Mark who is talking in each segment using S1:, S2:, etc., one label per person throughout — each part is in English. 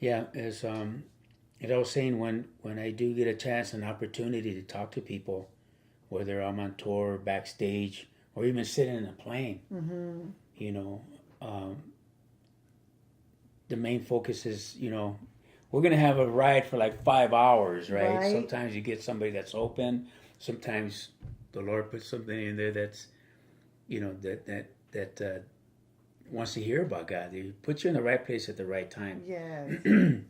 S1: Yeah, as I was saying, when I do get a chance, an opportunity to talk to people, whether I'm on tour, backstage, or even sitting in a plane,
S2: Mm-hmm.
S1: you know, um, the main focus is, we're gonna have a ride for like 5 hours, right?
S2: Right.
S1: Sometimes you get somebody that's open. Sometimes the Lord puts something in there that's, that wants to hear about God. He puts you in the right place at the right time.
S2: Yes.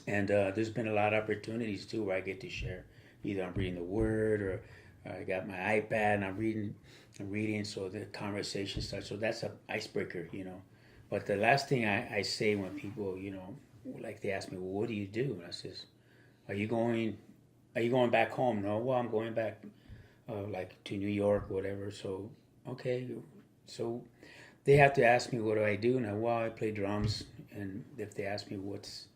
S1: And there's been a lot of opportunities too where I get to share. Either I'm reading the Word or I got my iPad and I'm reading, so the conversation starts. So that's an icebreaker. But the last thing I say when people, like they ask me, well, what do you do? And I says, are you going, are you going back home? No, well, I'm going back, like to New York, whatever. So, okay. So they have to ask me, what do I do? And I play drums. And if they ask me what's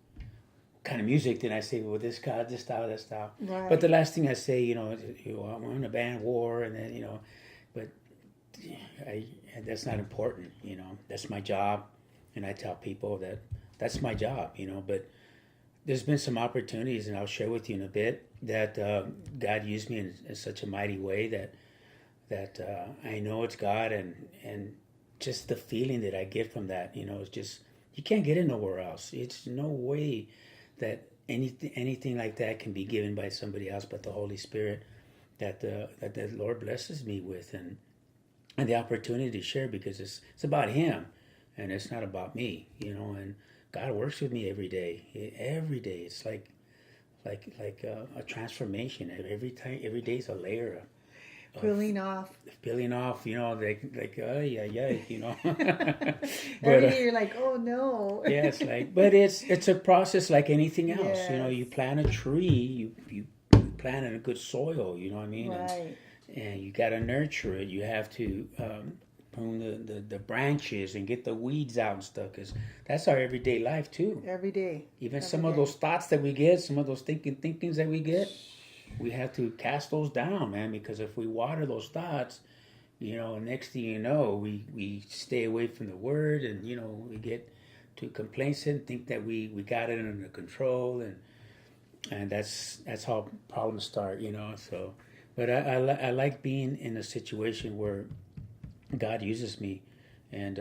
S1: kind of music, then I say, well, this guy, this style, that style. But
S2: Right.
S1: the last thing I say, I'm in a band war, and then, but I, that's not important, that's my job. And I tell people that that's my job, but there's been some opportunities, and I'll share with you in a bit, that God used me in such a mighty way that I know it's God, and just the feeling that I get from that, it's just, you can't get it nowhere else. It's no way that anything like that can be given by somebody else but the Holy Spirit, that the Lord blesses me with, and the opportunity to share, because it's about Him, and it's not about me, and God works with me every day. Every day, it's like a transformation. Every time, every day is a layer of
S2: Peeling off.
S1: peeling off, like oh yeah, but
S2: Every day you're like, oh no.
S1: yeah, but it's a process like anything else.
S2: Yes.
S1: You plant a tree, you plant in a good soil. You know what I mean,
S2: Right.
S1: and you got to nurture it. You have to prune the branches and get the weeds out and stuff, because that's our everyday life too.
S2: Every day.
S1: Even
S2: Every
S1: some of
S2: day.
S1: those thoughts that we get, some of those thinkings that we get, we have to cast those down, man. Because if we water those thoughts, next thing you know, we stay away from the Word, and we get too complacent, think that we got it under control, and that's how problems start. So, but I like being in a situation where God uses me, and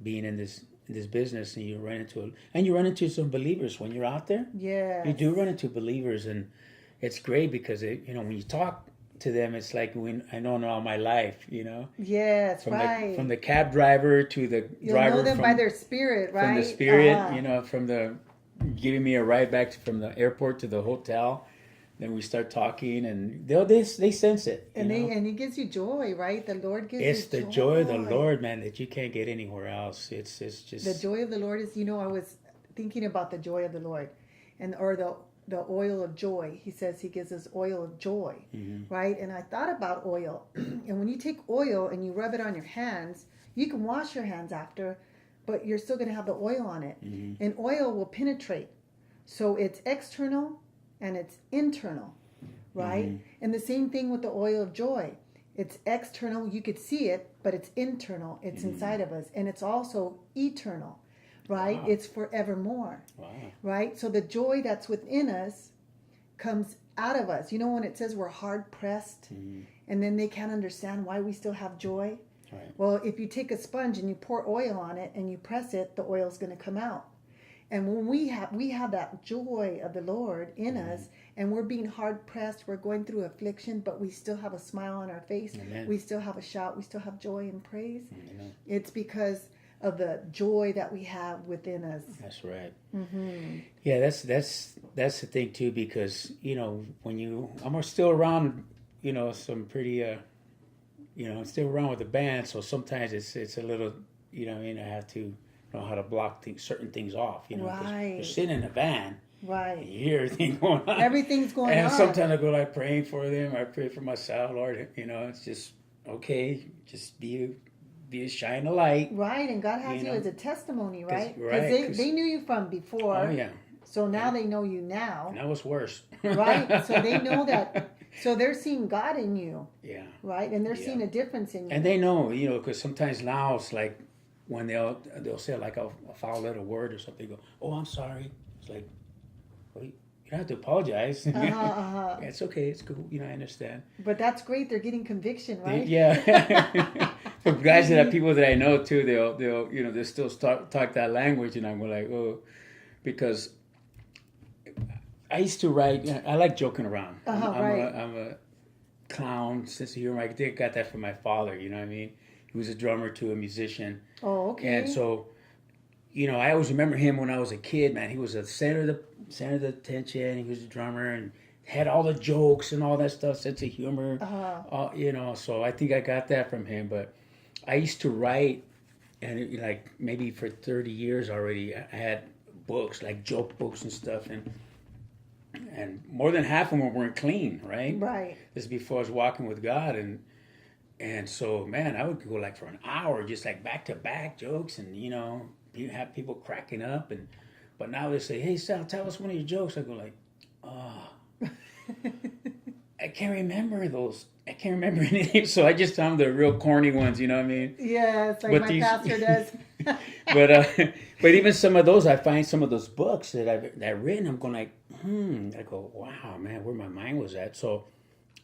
S1: being in this business, and you run into some believers when you're out there. You
S2: Yes.
S1: do run into believers, and it's great because when you talk to them, it's like when I know them all my life.
S2: Yes,
S1: From
S2: right.
S1: the cab driver to the
S2: You'll know
S1: driver
S2: them by
S1: from
S2: their spirit,
S1: from the
S2: right?
S1: Spirit,
S2: Uh-huh.
S1: from the giving me a ride back from the airport to the hotel. Then we start talking, and they sense it.
S2: And he gives you joy, right? The Lord gives you
S1: It's the joy of the
S2: joy.
S1: Lord, man, that you can't get anywhere else. It's
S2: The
S1: just
S2: joy of the Lord is, I was thinking about the joy of the Lord, and or the oil of joy. He says he gives us oil of joy,
S1: mm-hmm,
S2: right? And I thought about oil, and when you take oil and you rub it on your hands, you can wash your hands after, but you're still going to have the oil on it,
S1: mm-hmm,
S2: and oil will penetrate. So it's external and it's internal, right?
S1: mm-hmm,
S2: And the same thing with the oil of joy. It's external, you could see it, but it's internal, it's
S1: mm-hmm.
S2: inside of us, and it's also eternal, right?
S1: Wow,
S2: It's forevermore,
S1: wow,
S2: right? So the joy that's within us comes out of us. When it says we're hard pressed,
S1: mm-hmm,
S2: and then they can't understand why we still have joy?
S1: right,
S2: Well, if you take a sponge and you pour oil on it and you press it, the oil's going to come out. And when we have that joy of the Lord in
S1: mm-hmm.
S2: us, and we're being hard pressed, we're going through affliction, but we still have a smile on our face.
S1: Amen.
S2: We still have a shout. We still have joy and praise.
S1: Amen.
S2: It's because of the joy that we have within us.
S1: That's right.
S2: Mm-hmm.
S1: Yeah, that's the thing too, because when I'm still around, some pretty still around with the band, so sometimes it's a little, I have to know how to block certain things off, because you're
S2: Right.
S1: sitting in a van and
S2: Right.
S1: you hear everything going on,
S2: Everything's going
S1: and
S2: on.
S1: sometimes I go like praying for them, I pray for myself, Lord, it's just okay, just be a shine of light,
S2: Right. And God has
S1: you
S2: you
S1: know,
S2: as a testimony,
S1: because
S2: right? Because
S1: right,
S2: they knew you from
S1: oh
S2: before.
S1: yeah,
S2: So now
S1: and,
S2: they know you now.
S1: and that was worse,
S2: Right? So they know that. So they're seeing God in you,
S1: yeah.
S2: right? And they're
S1: Yeah,
S2: seeing a difference in
S1: and
S2: you.
S1: they know, because sometimes now it's like when they'll say like a foul little word or something, go, oh, I'm sorry, It's like, well, you don't have to apologize. It's okay. It's cool. I understand.
S2: But that's great. They're getting conviction, right?
S1: Yeah. For guys that are people that I know too, they'll still talk that language, and I'm like, oh, because I used to write. I like joking around. I'm a clown, sense of humor. I think I got that from my father. You know what I mean? He was a drummer too, a musician.
S2: Oh, okay.
S1: And so, I always remember him when I was a kid. Man, he was the center of the attention. He was a drummer and had all the jokes and all that stuff, sense of humor. So I think I got that from him. But I used to write, and like maybe for 30 years already, I had books, like joke books and stuff, and more than half of them weren't clean, right?
S2: Right.
S1: This is before I was walking with God, and so, man, I would go like for an hour, just like back to back jokes, and you have people cracking up, but now they say, "Hey, Sal, tell us one of your jokes." I go like, "Oh, I can't remember those. I can't remember anything." So I just tell them the real corny ones. You know what I mean?
S2: Yeah, it's like my pastor does.
S1: But even some of those, I find some of those books that I've written, I'm going like, I go, wow, man, where my mind was at. So,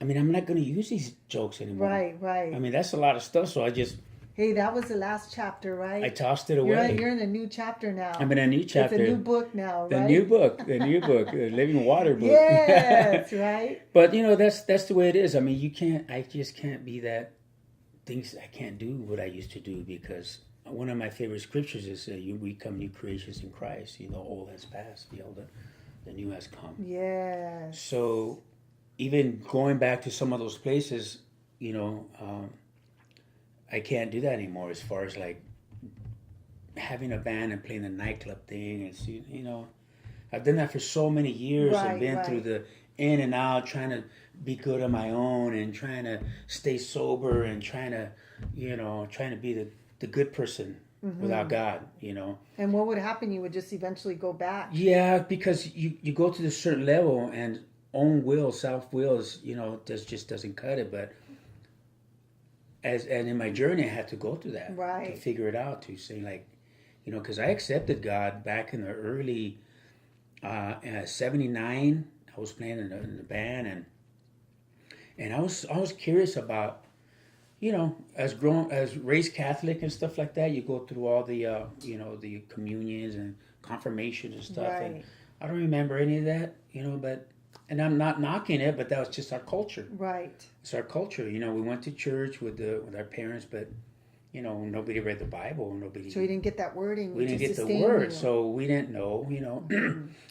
S1: I mean, I'm not going to use these jokes anymore.
S2: Right.
S1: I mean, that's a lot of stuff. So I just...
S2: Hey, that was the last chapter, right?
S1: I tossed it away.
S2: You're in a new chapter now.
S1: I'm in a new chapter.
S2: It's a new book now, right?
S1: The new book, the Living Water book.
S2: Yes, right.
S1: But, that's the way it is. I mean, I just can't be that... I can't do what I used to do, because one of my favorite scriptures is you become new creations in Christ. Old has passed, the new has come.
S2: Yes.
S1: So even going back to some of those places, I can't do that anymore, as far as like having a band and playing the nightclub thing. And I've done that for so many years, and been through the in and out, trying to be good on my own and trying to stay sober and trying to be the good person without God,
S2: And what would happen? You would just eventually go back.
S1: Yeah, because you go to this certain level, and own will, self-will is, just doesn't cut it. But and in my journey, I had to go through that to figure it out, to say like, because I accepted God back in the early 79. I was playing in the band, and I was curious about, as raised Catholic and stuff like that, you go through all the the communions and confirmations and stuff, and I don't remember any of that, and I'm not knocking it, but that was just our culture.
S2: Right.
S1: It's our culture. We went to church with our parents, but nobody read the Bible.
S2: So we didn't get that wording.
S1: We didn't get the word, so we didn't know.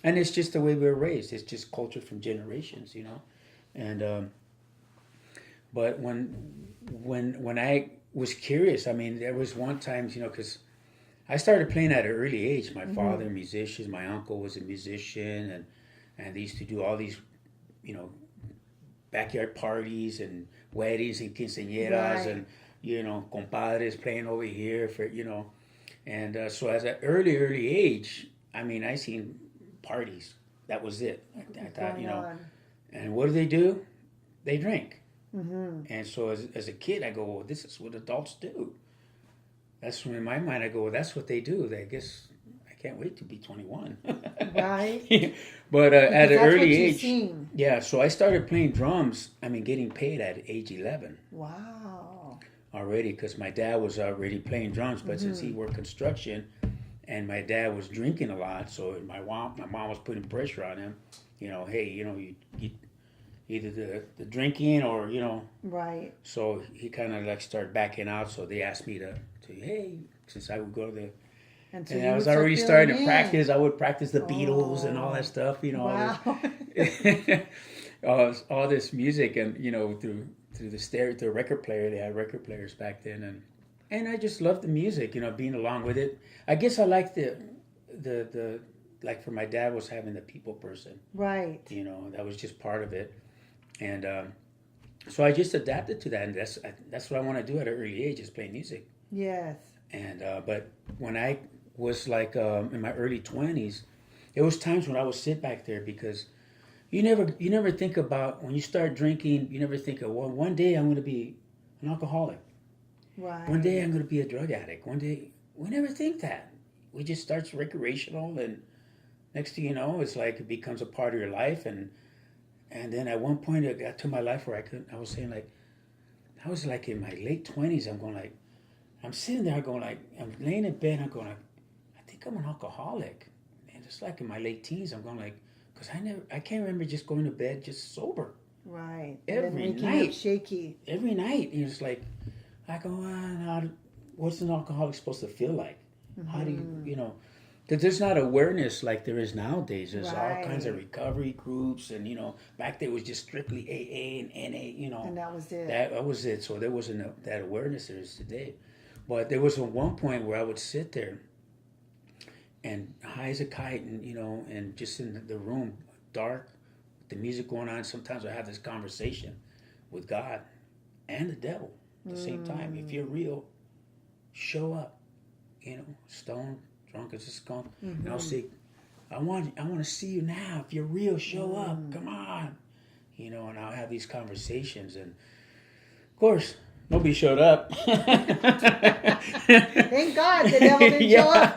S1: And it's just the way we were raised. It's just culture from generations. And but when I was curious, I mean, there was one time, because I started playing at an early age. My father, musicians, my uncle was a musician, and they used to do all these, backyard parties and weddings and quinceañeras and, compadres playing over here for, and so at an early age, I mean, I seen parties. That was it. I thought, and what do? They drink. And so as a kid, I go, well, this is what adults do. That's when in my mind, I go, well, that's what they do. I guess I can't wait to be 21.
S2: Right.
S1: But at an early age, yeah, so I started playing drums, getting paid at age 11.
S2: Wow.
S1: Already, because my dad was already playing drums, but since he worked construction and my dad was drinking a lot, so my mom was putting pressure on him, hey, you either the drinking or,
S2: Right.
S1: So he kind of like started backing out, so they asked me to hey, since I would go to and I was already starting to practice. I would practice the Beatles and all that stuff,
S2: Wow.
S1: all this music, and through the record player. They had record players back then, and I just loved the music, being along with it. I guess I liked the like, for my dad was having the people person,
S2: right?
S1: That was just part of it, and so I just adapted to that, and that's what I want to do at an early age, is play music.
S2: Yes.
S1: And but when I was like in my early 20s, there was times when I would sit back there, because you never think about, when you start drinking, you never think of, well, one day I'm going to be an alcoholic.
S2: Right.
S1: One day I'm going to be a drug addict. One day, we never think that. We just start recreational, and next thing you know, it's like it becomes a part of your life. And then at one point it got to my life where I was saying like, I was like in my late 20s. I'm going like, I'm sitting there going like, I'm laying in bed. I'm going like, I think I'm an alcoholic. And just like in my late teens, I'm going like, because I can't remember just going to bed just sober.
S2: Right.
S1: Every
S2: and then waking
S1: night.
S2: up shaky.
S1: Every night. And it's like, I go, what's an alcoholic supposed to feel like? How do you know? Because there's not awareness like there is nowadays. There's all kinds of recovery groups, and back then it was just strictly AA and NA.
S2: And that was it.
S1: That was it. So there wasn't that awareness there is today. But there was one point where I would sit there, and high as a kite, and just in the room, dark, with the music going on. Sometimes I have this conversation with God and the devil at the same time. If you're real, show up. Stoned, drunk as a skunk. And I'll say, I want to see you now. If you're real, show up. Come on. And I'll have these conversations. And of course, nobody showed up.
S2: Thank God the devil didn't show up.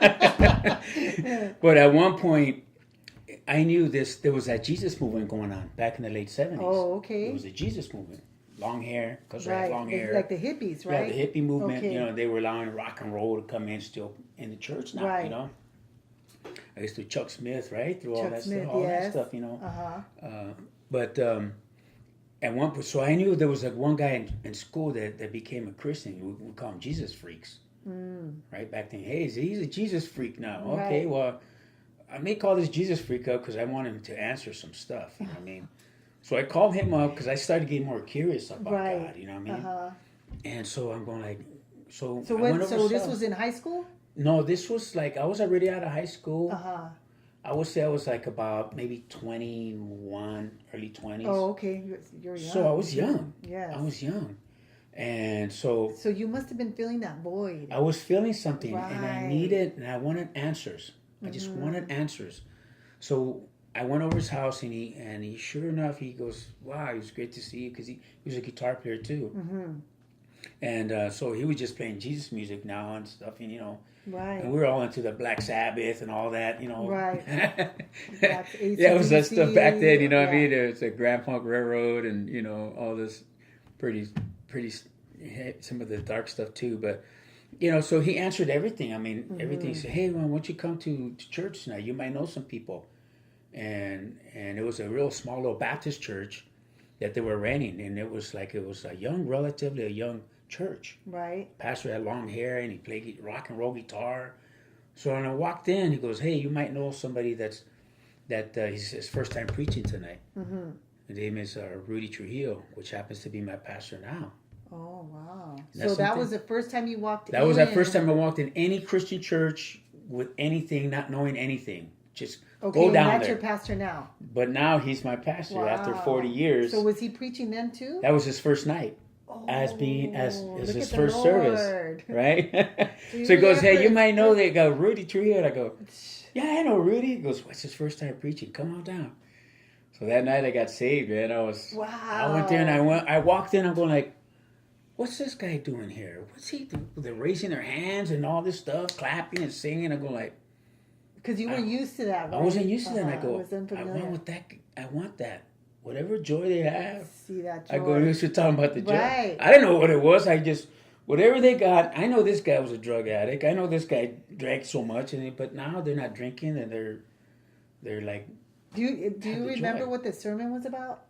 S1: But at one point, I knew there was that Jesus movement going on back in the late 70s.
S2: Oh, okay.
S1: It was a Jesus movement. Long hair, because I had long hair.
S2: Like the hippies, right?
S1: Yeah, the hippie movement.
S2: Okay.
S1: They were allowing rock and roll to come in still in the church now.
S2: Right.
S1: I used to Chuck Smith, right? Through all that stuff,
S2: Uh-huh.
S1: But at one point, so I knew there was like one guy in school that became a Christian. We call him Jesus freaks, right? Back then, hey, he's a Jesus freak now.
S2: Right.
S1: Okay, well, I may call this Jesus freak up because I want him to answer some stuff. You know what I mean? So I called him up because I started getting more curious about God. You know what I mean?
S2: Uh-huh.
S1: And so I'm going like, so
S2: this was in high school?
S1: No, this was like, I was already out of high school.
S2: Uh-huh.
S1: I would say I was like about maybe 21, early 20s.
S2: Oh, okay. You're young.
S1: So I was young.
S2: Yes.
S1: I was young. And so
S2: you must have been feeling that void.
S1: I was feeling something,
S2: Right.
S1: and I wanted answers. I just wanted answers. So I went over his house, and he sure enough, he goes, wow, it was great to see you, because he was a guitar player too. Mm-hmm. And so he was just playing Jesus music now and stuff, and
S2: Right.
S1: and we were all into the Black Sabbath and all that,
S2: Right.
S1: Yeah, it was that stuff back then, what I mean? It's a Grand Funk Railroad and, all this pretty, some of the dark stuff too. But, so he answered everything. I mean, everything. He said, hey, man, why don't you come to church tonight? You might know some people. And it was a real small little Baptist church that they were renting. And it was relatively a young church.
S2: Right.
S1: Pastor had long hair and he played rock and roll guitar. So when I walked in, he goes, hey, you might know somebody that he's his first time preaching tonight. Mm-hmm. His name is Rudy Trujillo, which happens to be my pastor now.
S2: Oh, wow.
S1: So
S2: that was the first time you walked in?
S1: That was the first time I walked in any Christian church with anything, not knowing anything. Just go down there.
S2: And that's your pastor now?
S1: But now he's my pastor after 40 years.
S2: So was he preaching then too?
S1: That was his first night. As his first service, right? So he goes, hey, you might know they got Rudy Trujillo. And I go, yeah, I know Rudy. He goes, what's his first time preaching? Come on down. So that night I got saved, man. I went there and I walked in. I'm going like, what's this guy doing here? What's he doing? They're raising their hands and all this stuff, clapping and singing. I'm going like,
S2: because you were used to that, right?
S1: I wasn't used to that. And I go,
S2: I
S1: went with that. I want that. Whatever joy they have.
S2: See that joy.
S1: I go, you're talking about the joy.
S2: Right.
S1: I didn't know what it was. I just, whatever they got, I know this guy was a drug addict. I know this guy drank so much, but now they're not drinking and they're like.
S2: Do you remember what the sermon was about?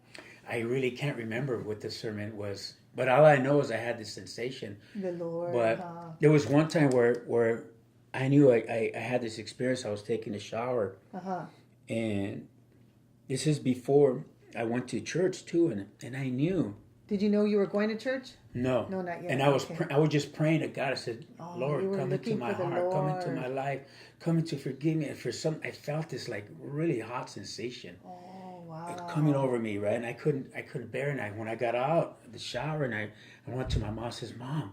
S1: I really can't remember what the sermon was. But all I know is I had this sensation.
S2: The Lord.
S1: But there was one time where I knew I had this experience. I was taking a shower. Uh-huh. And this is before I went to church too, and I knew.
S2: Did you know you were going to church?
S1: No,
S2: not yet.
S1: And I was just praying to God. I said, Lord, come into my heart, come into my life, come into forgive me. And for some, I felt this like really hot sensation.
S2: Oh wow!
S1: Coming over me, right? And I couldn't bear it. And when I got out of the shower and I went to my mom, I says, Mom,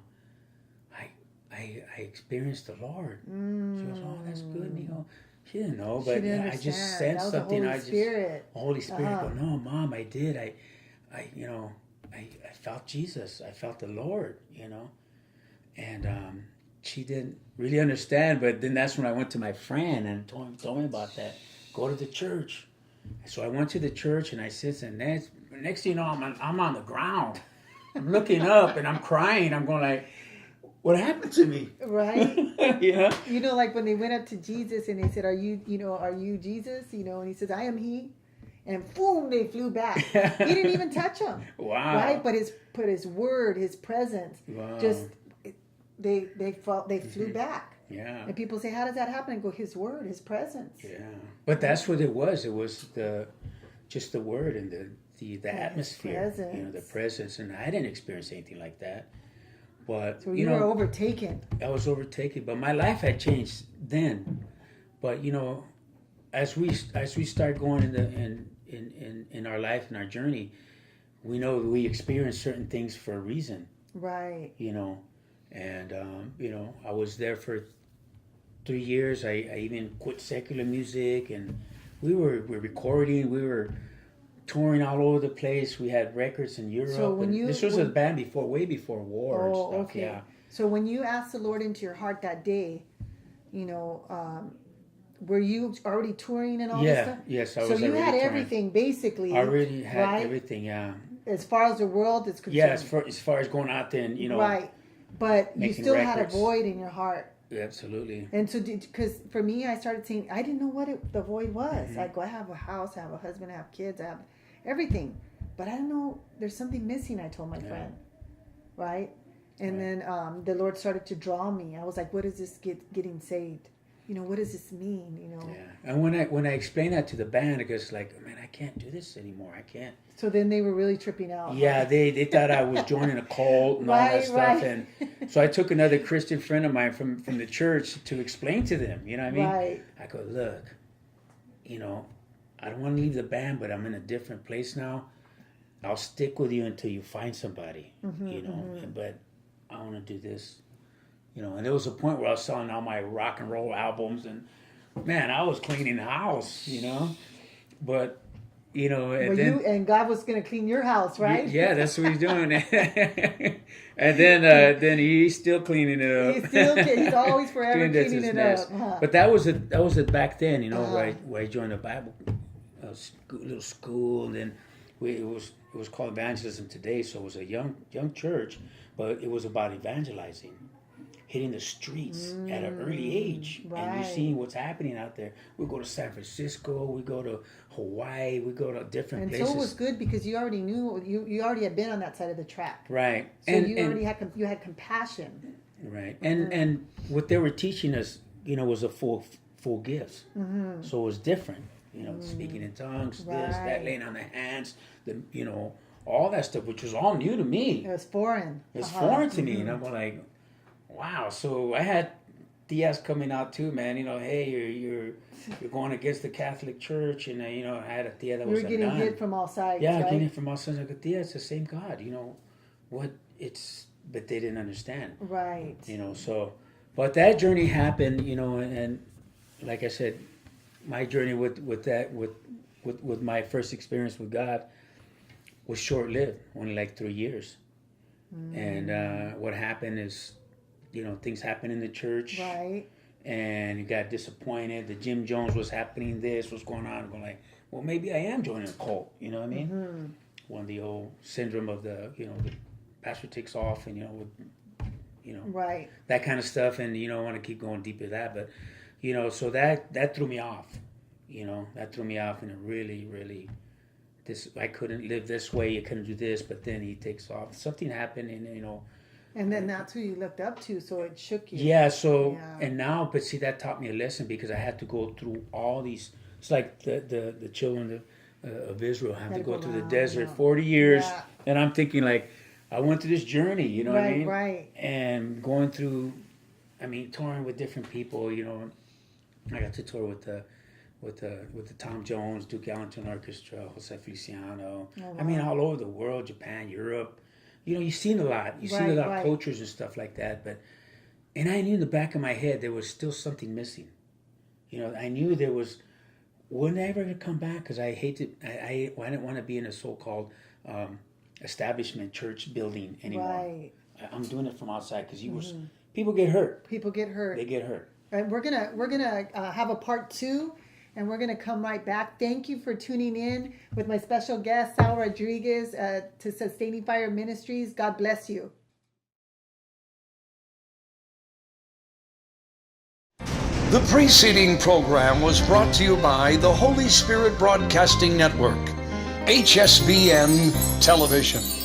S1: I experienced the Lord. She goes, oh, that's good, She didn't know, but I just sensed something.
S2: Holy Spirit.
S1: Holy Spirit. I go, no, Mom, I did. I felt Jesus. I felt the Lord, And she didn't really understand, but then that's when I went to my friend and told me about that. go to the church. So I went to the church and I sit, and next thing you know, I'm on the ground. I'm looking up and I'm crying. I'm going like, what happened to me?
S2: Right.
S1: Yeah.
S2: You know, like when they went up to Jesus and they said, are you Jesus? You know, and he says, I am he. And boom, they flew back. He didn't even touch them.
S1: Wow.
S2: Right? But his word, his presence,
S1: Wow.
S2: just, they flew back.
S1: Yeah.
S2: And people say, how does that happen? And go, his word, his presence.
S1: Yeah. But that's what it was. It was just the word and the atmosphere.
S2: Presence.
S1: You know, the presence. And I didn't experience anything like that. But
S2: So you were overtaken.
S1: I was overtaken. But my life had changed then. But you know, as we start going in our life and our journey, we know that we experience certain things for a reason.
S2: Right.
S1: You know, and you know, I was there for 3 years. I even quit secular music, and we're recording. We were touring all over the place. We had records in Europe.
S2: So
S1: this was a band way before war and stuff.
S2: Okay.
S1: Yeah.
S2: So when you asked the Lord into your heart that day, you know, were you already touring and all this stuff?
S1: Yes, I was.
S2: So you
S1: already
S2: had
S1: touring.
S2: everything basically.
S1: I already had
S2: right?
S1: everything. Yeah.
S2: As far as the world is concerned.
S1: Yeah, as far as going out there and you know.
S2: Right, but you still had a
S1: records.
S2: void in your heart.
S1: Absolutely.
S2: And so, because for me, I started saying, I didn't know what the void was.
S1: Mm-hmm.
S2: I go, I have a house, I have a husband, I have kids, I have everything. But I don't know, there's something missing, I told my friend. Right? And then the Lord started to draw me. I was like, what is this getting saved? You know, what does this mean? You know?
S1: Yeah. And when I explained that to the band, it goes like, man, I can't do this anymore. I can't.
S2: So then they were really tripping out.
S1: Yeah, they thought I was joining a cult and all that stuff.
S2: Right.
S1: And so I took another Christian friend of mine from the church to explain to them. You know what I mean?
S2: Right.
S1: I go, look, you know, I don't want to leave the band, but I'm in a different place now. I'll stick with you until you find somebody, you know. But I want to do this, you know. And there was a point where I was selling all my rock and roll albums, and man, I was cleaning the house, you know. But you know,
S2: and God was going to clean your house, right?
S1: Yeah, that's what he's doing. And then he's still cleaning it up.
S2: He's always forever cleaning it up.
S1: Huh? But that was it back then, you know, where I joined a Bible little school, and then it was called Evangelism Today, so it was a young church, but it was about evangelizing, hitting the streets at an early age, and you're seeing what's happening out there. We go to San Francisco, we go to Hawaii, we go to different places.
S2: And so it was good because you already knew, you already had been on that side of the track.
S1: Right.
S2: So you already had compassion.
S1: Right. And what they were teaching us, you know, was a full gifts. So it was different. You know, speaking in tongues, this, that, laying on the hands, you know, all that stuff, which was all new to me.
S2: It was foreign.
S1: It was foreign to me, and I'm like, wow. So I had Diaz coming out too, man. You know, hey, you're going against the Catholic Church, and you know, I had a Tia that was a nun.
S2: You were getting hit from all sides.
S1: Yeah,
S2: right?
S1: getting hit from all sides. I go, Tia, it's the same God. You know, but they didn't understand.
S2: Right.
S1: You know, so, but that journey happened. You know, and like I said, my journey with my first experience with God was short-lived, only like 3 years. And what happened is, you know, things happened in the church.
S2: Right.
S1: And you got disappointed. The Jim Jones was happening, this was going on. I'm going like, well, maybe I am joining a cult. You know what I mean? One of the old syndrome of the pastor takes off and,
S2: right.
S1: that kind of stuff. And, you know, I want to keep going deep into that. But, you know, so that threw me off. You know, that threw me off, and it really, really, I couldn't live this way, I couldn't do this, but then he takes off. Something happened, and, you know.
S2: And then that's who you looked up to, so it shook you.
S1: Yeah, so, and now, but see, that taught me a lesson because I had to go through all these, it's like the children of Israel have to go through the desert 40 years, and I'm thinking like, I went through this journey, you know what I mean?
S2: Right.
S1: And going through, I mean, touring with different people, you know. I got to tour with the Tom Jones, Duke Ellington Orchestra, Jose Feliciano. Oh, wow. I mean, all over the world, Japan, Europe. You know, you've seen a lot. You've seen a lot of cultures and stuff like that. And I knew in the back of my head there was still something missing. You know, I knew there was, when I ever going to come back? Because I didn't want to be in a so-called establishment church building anymore.
S2: Right.
S1: I'm doing it from outside because people get hurt.
S2: People get hurt.
S1: They get hurt.
S2: Right, we're gonna have a part 2, and we're going to come right back. Thank you for tuning in with my special guest, Sal Rodriguez, to Sustaining Fire Ministries. God bless you.
S3: The preceding program was brought to you by the Holy Spirit Broadcasting Network, HSBN Television.